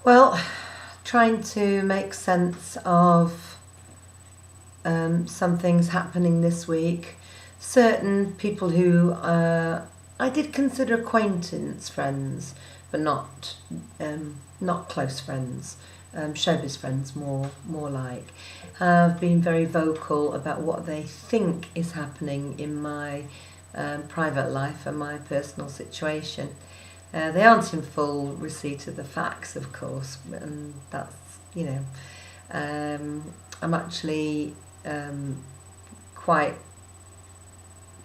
Well, trying to make sense of some things happening this week. Certain people who I did consider acquaintance friends, but not close friends, showbiz friends more like, have been very vocal about what they think is happening in my private life and my personal situation. They aren't in full receipt of the facts, of course, and that's, you know, I'm actually quite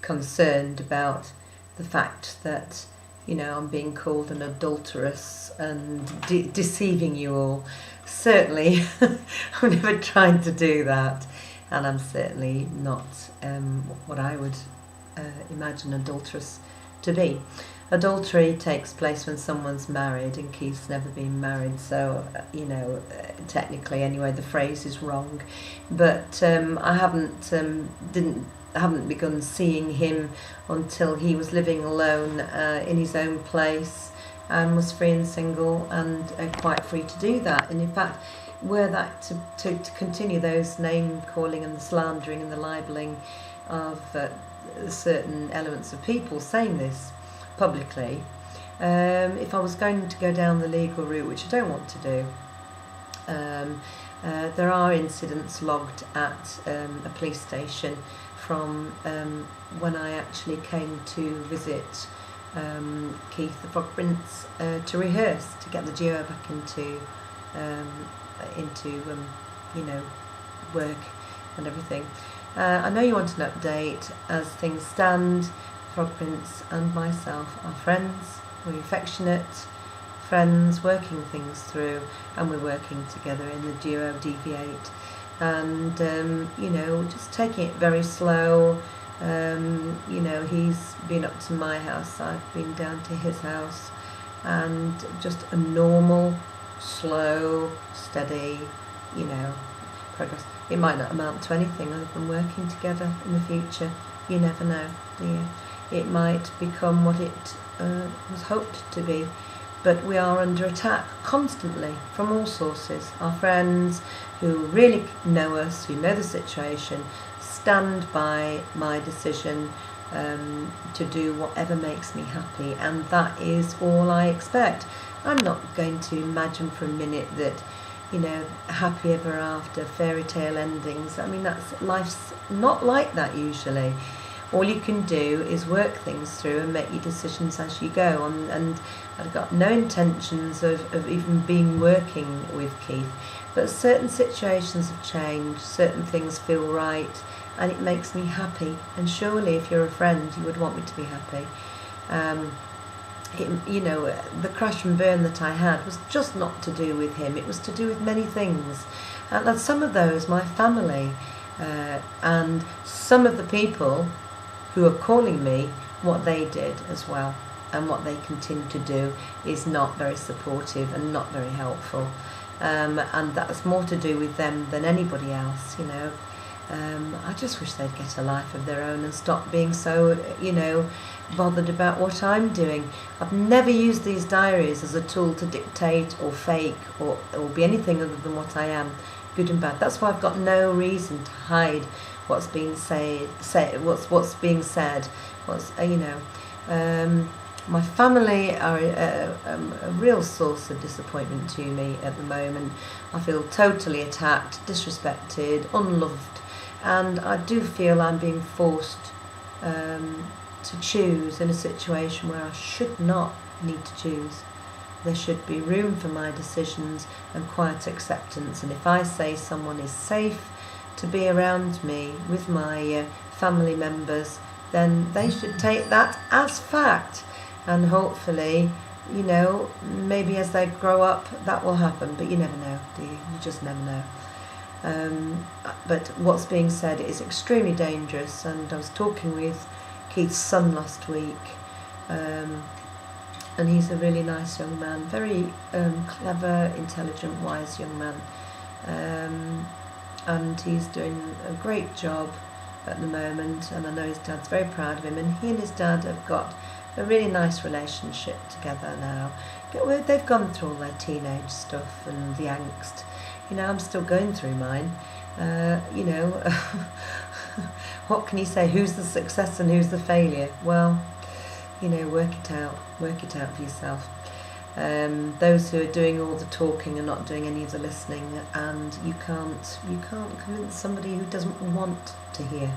concerned about the fact that, you know, I'm being called an adulteress and deceiving you all. Certainly, I'm never trying to do that, and I'm certainly not what I would imagine adulteress to be. Adultery takes place when someone's married, and Keith's never been married, so you know, technically anyway, the phrase is wrong. But I haven't begun seeing him until he was living alone in his own place and was free and single and quite free to do that. And in fact, were that to continue those name calling and the slandering and the libelling of certain elements of people saying this publicly, if I was going to go down the legal route, which I don't want to do, there are incidents logged at a police station from when I actually came to visit Keith the Frog Prince to rehearse, to get the duo back into you know, work and everything. I know you want an update. As things stand, Frog Prince and myself are friends. We're affectionate friends, working things through, and we're working together in the duo Deviate. And you know, just taking it very slow. You know, he's been up to my house, I've been down to his house, and just a normal, slow, steady, you know, progress. It might not amount to anything other than working together in the future. You never know, do you? It might become what it was hoped to be. But we are under attack constantly from all sources. Our friends who really know us, who know the situation, stand by my decision to do whatever makes me happy, and that is all I expect. I'm not going to imagine for a minute that, you know, happy ever after, fairy tale endings. I mean, life's not like that usually. All you can do is work things through and make your decisions as you go. And I've got no intentions of even being working with Keith, but certain situations have changed, certain things feel right, and it makes me happy. And surely if you're a friend, you would want me to be happy. You know, the crash and burn that I had was just not to do with him. It was to do with many things. And some of those, my family, and some of the people who are calling me, what they did as well, and what they continue to do is not very supportive and not very helpful. And that's more to do with them than anybody else, you know. I just wish they'd get a life of their own and stop being so, you know, bothered about what I'm doing. I've never used these diaries as a tool to dictate or fake or be anything other than what I am, good and bad. That's why I've got no reason to hide what's being what's being said. What's you know. My family are a real source of disappointment to me at the moment. I feel totally attacked, disrespected, unloved, and I do feel I'm being forced to choose in a situation where I should not need to choose. There should be room for my decisions and quiet acceptance, and if I say someone is safe to be around me with my family members, then they should take that as fact. And hopefully, you know, maybe as they grow up that will happen, but you never know, do you? You just never know. But what's being said is extremely dangerous, and I was talking with Keith's son last week, and he's a really nice young man, very clever, intelligent, wise young man, and he's doing a great job at the moment, and I know his dad's very proud of him, and he and his dad have got a really nice relationship together now. They've gone through all their teenage stuff and the angst. I'm still going through mine. What can you say? Who's the success and who's the failure? Well, work it out for yourself. Those who are doing all the talking are not doing any of the listening, and you can't convince somebody who doesn't want to hear,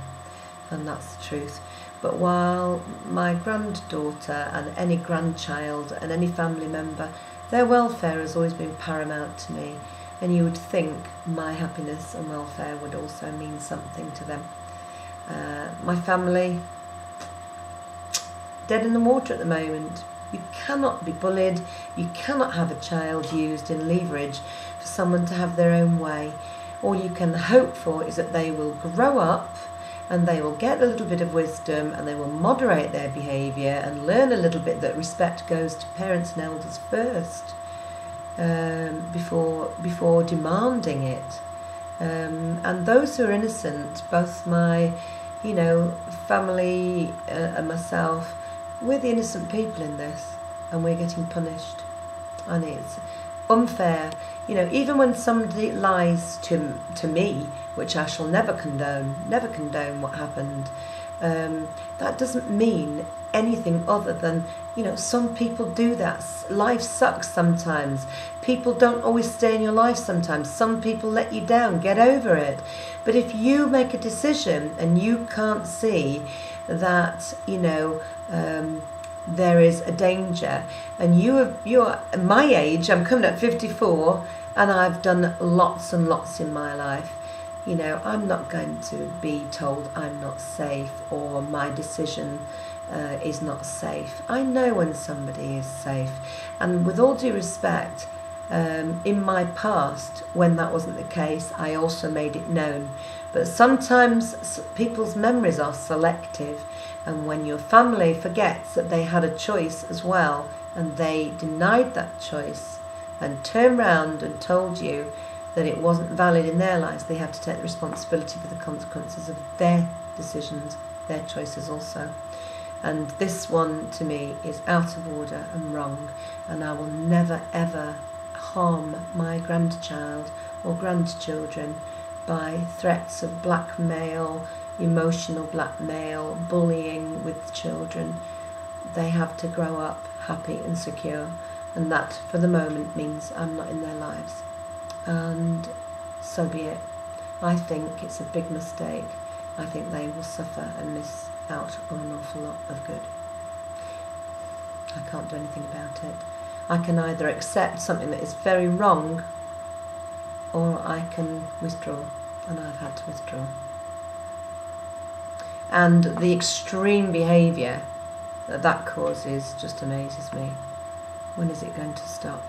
and that's the truth. But while my granddaughter and any grandchild and any family member, their welfare has always been paramount to me, and you would think my happiness and welfare would also mean something to them. My family, dead in the water at the moment. You cannot be bullied, you cannot have a child used in leverage for someone to have their own way. All you can hope for is that they will grow up and they will get a little bit of wisdom and they will moderate their behaviour and learn a little bit that respect goes to parents and elders first, before demanding it. And those who are innocent, both my family and myself, we're the innocent people in this, and we're getting punished. And it's unfair. Even when somebody lies to me, which I shall never condone what happened, that doesn't mean anything other than, some people do that. Life sucks sometimes. People don't always stay in your life sometimes. Some people let you down. Get over it. But if you make a decision and you can't see that, there is a danger, and you're my age, I'm coming up 54, and I've done lots and lots in my life. I'm not going to be told I'm not safe or my decision is not safe. I know when somebody is safe, and with all due respect, in my past, when that wasn't the case, I also made it known. But sometimes people's memories are selective, and when your family forgets that they had a choice as well, and they denied that choice and turned round and told you that it wasn't valid in their lives, they have to take the responsibility for the consequences of their decisions, their choices also. And this one, to me, is out of order and wrong, and I will never ever harm my grandchild or grandchildren by threats of blackmail, emotional blackmail, bullying with children. They have to grow up happy and secure, and that for the moment means I'm not in their lives, and so be it. I think it's a big mistake. I think they will suffer and miss out on an awful lot of good. I can't do anything about it. I can either accept something that is very wrong, or I can withdraw, and I've had to withdraw. And the extreme behaviour that causes just amazes me. When is it going to stop?